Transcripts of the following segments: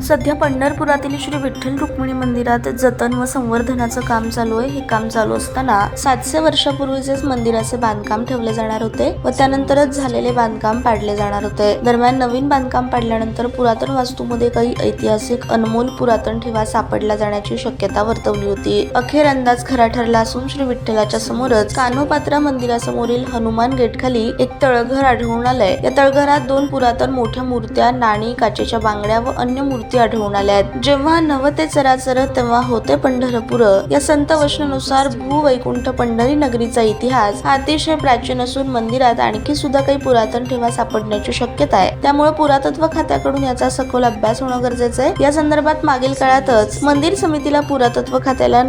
सध्या पंढरपुरातील श्री विठ्ठल रुक्मिणी मंदिरात जतन व संवर्धनाचं काम चालू आहे। हे काम चालू असताना 700 वर्षापूर्वीचेच मंदिराचे बांधकाम ठेवले जाणार होते व त्यानंतरच झालेले बांधकाम पाडले जाणार होते। दरम्यान नवीन बांधकाम पाडल्यानंतर पुरातन वास्तूमध्ये काही ऐतिहासिक अनमोल पुरातन ठेवा सापडला जाण्याची शक्यता वर्तवली होती। अखेर अंदाज खरा ठरला असून श्री विठ्ठलाच्या समोरच कान्होपात्रा मंदिरासमोरील हनुमान गेट खाली एक तळघर आढळून आलंय। या तळघरात 2 पुरातन मोठ्या मूर्त्या, नाणी, काचेच्या बांगड्या व अन्य मूर्ती आढळून आल्या आहेत। जेव्हा नवते चराचर तेव्हा होते पंढरपूर या संत वचनानुसार भूवैकुंठ पंढरी नगरीचा इतिहास अतिशय प्राचीन असून मंदिरात आणखी सुद्धा काही पुरातन ठेवा सापडण्याची शक्यता आहे। त्यामुळे पुरातत्व खात्याकडून याचा सखोल अभ्यास होणं गरजेचं आहे। या संदर्भात मागील काळातच मंदिर समितीला पुरातत्व खात्याला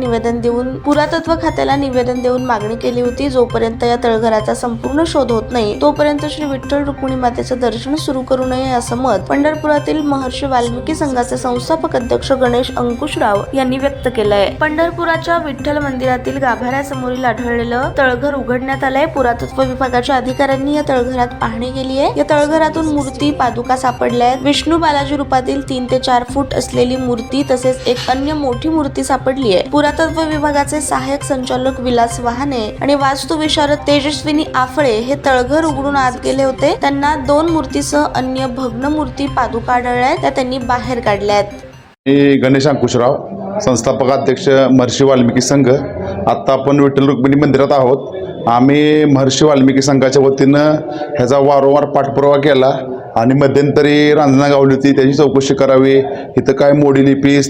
निवेदन देऊन मागणी केली होती। जोपर्यंत या तळघराचा संपूर्ण शोध होत नाही तोपर्यंत श्री विठ्ठल रुक्मिणी मातेचं दर्शन सुरू करू नये असं मत पंढरपुरातील महर्षी वाल्मिकी संघाचे संस्थापक अध्यक्ष गणेश अंकुशराव यांनी व्यक्त केलंय। पंढरपुराच्या विठ्ठल मंदिरातील गाभाऱ्यासमोरील आढळलेलं तळघर उघडण्यात आलंय। पुरातत्व विभागाच्या अधिकाऱ्यांनी या तळघरात पाहणी केली आहे। या तळघरातून मूर्ती, पादुका सापडल्या आहेत। विष्णू बालाजी रूपातील 3 ते 4 फूट असलेली मूर्ती तसेच एक अन्य मोठी मूर्ती सापडली आहे। पुरातत्व विभागाचे सहाय्यक संचालक विलास वाहने आणि वास्तु विशारद तेजस्विनी आफळे हे तळघर उघडून आत गेले होते। त्यांना 2 मूर्तीसह अन्य भग्न मूर्ती, पादुका आढळल्या आहेत, त्या त्यांनी बाहेर काढल्या आहेत। मी गणेश अंकुशराव, संस्थापक अध्यक्ष महर्षी वाल्मिकी संघ। आता आपण विठ्ठल रुक्मिणी मंदिरात आहोत। आम्ही महर्षी वाल्मिकी संघाच्या वतीनं ह्याचा वारंवार पाठपुरावा केला आणि मध्यंतरी रांजना गावली होती, त्याची चौकशी करावी। इथं काय मोडी लिपी,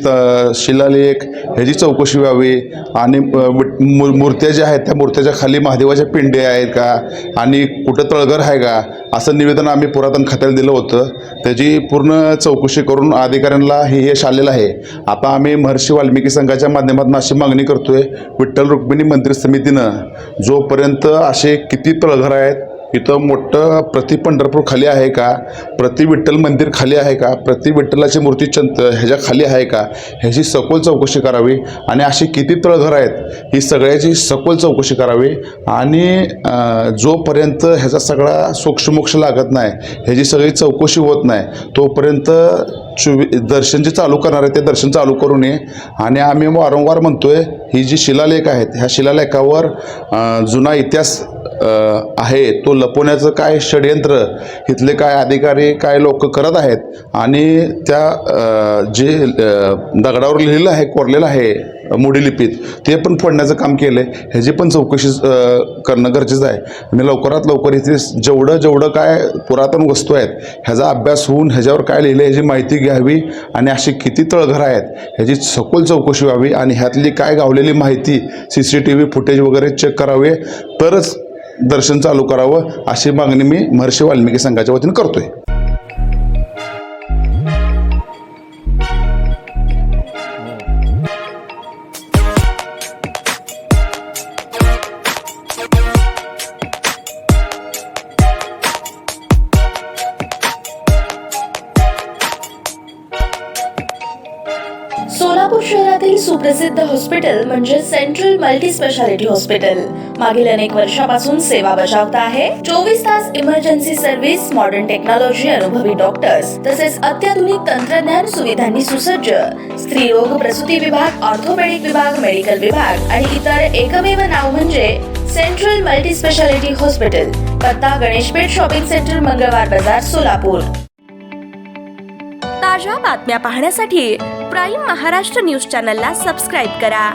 शिलालेख ह्याची चौकशी व्हावी आणि मूर्त्या ज्या आहेत त्या मूर्त्याच्या खाली महादेवाच्या पिंडे आहेत का आणि कुठं तळघर आहे का असं निवेदन आम्ही पुरातन खात्याला दिलं होतं। त्याची पूर्ण चौकशी करून अधिकाऱ्यांना हे यश आलेलं आहे। आता आम्ही महर्षी वाल्मिकी संघाच्या माध्यमातून अशी मागणी करतोय, विठ्ठल रुक्मिणी मंदिर समितीनं जोपर्यंत असे किती तळघर आहेत, इथं मोठं प्रति पंढरपूर खाली आहे का, प्रति विठ्ठल मंदिर खाली आहे का, प्रति विठ्ठलाची मूर्ती ह्याच्या खाली आहे का, ह्याची सखोल चौकशी करावी आणि अशी किती तळघर आहेत ही सगळ्याची सखोल चौकशी करावी आणि जोपर्यंत ह्याचा सगळा सोक्षमोक्ष लागत नाही, ह्याची सगळी चौकशी होत नाही तोपर्यंत दर्शन जे चालू करणार आहे ते दर्शन चालू करू नये। आणि आम्ही वारंवार म्हणतोय, ही जी शिलालेख आहेत ह्या शिलालेखावर जुना इतिहास आहे तो लपवण्याचं काय षडयंत्र इथले काय अधिकारी, काय लोक करत आहेत आणि त्या जे दगडावर लिहिलेलं आहे, कोरलेलं आहे मोडी लिपीत, ते पण फोडण्याचं काम केलं आहे। ह्याची पण चौकशी करणं गरजेचं आहे आणि लवकरात लवकर इथे जेवढं काय पुरातन वस्तू आहेत ह्याचा अभ्यास होऊन ह्याच्यावर काय लिहिलं ह्याची माहिती घ्यावी आणि अशी किती तळघर आहेत ह्याची सखोल चौकशी व्हावी आणि ह्यातली काय गावलेली माहिती CCTV फुटेज वगैरे चेक करावे तरच दर्शन चालू करावं, अशी मागणी मी महर्षी वाल्मिकी संघाच्या वतीने करतोय। सोलापूर शहरातील सुप्रसिद्ध हॉस्पिटल म्हणजे सेंट्रल मल्टी स्पेशालिटी हॉस्पिटल मागील अनेक वर्षापासून सेवा बजावत आहे। 24 तास इमर्जन्सी सर्व्हिस, मॉडर्न टेक्नॉलॉजी, अनुभवी डॉक्टर्स तसेच अत्याधुनिक तंत्रज्ञान सुविधांनी सुसज्ज स्त्रीरोग, प्रसूती विभाग, ऑर्थोपेडिक विभाग, मेडिकल विभाग आणि इतर एकमेव नाव म्हणजे सेंट्रल मल्टी स्पेशालिटी हॉस्पिटल। पत्ता गणेशपेठ शॉपिंग सेंटर, मंगळवार बाजार, सोलापूर। ताज्या बातम्या पाहण्यासाठी प्राईम महाराष्ट्र न्यूज चॅनलला सबस्क्राईब करा।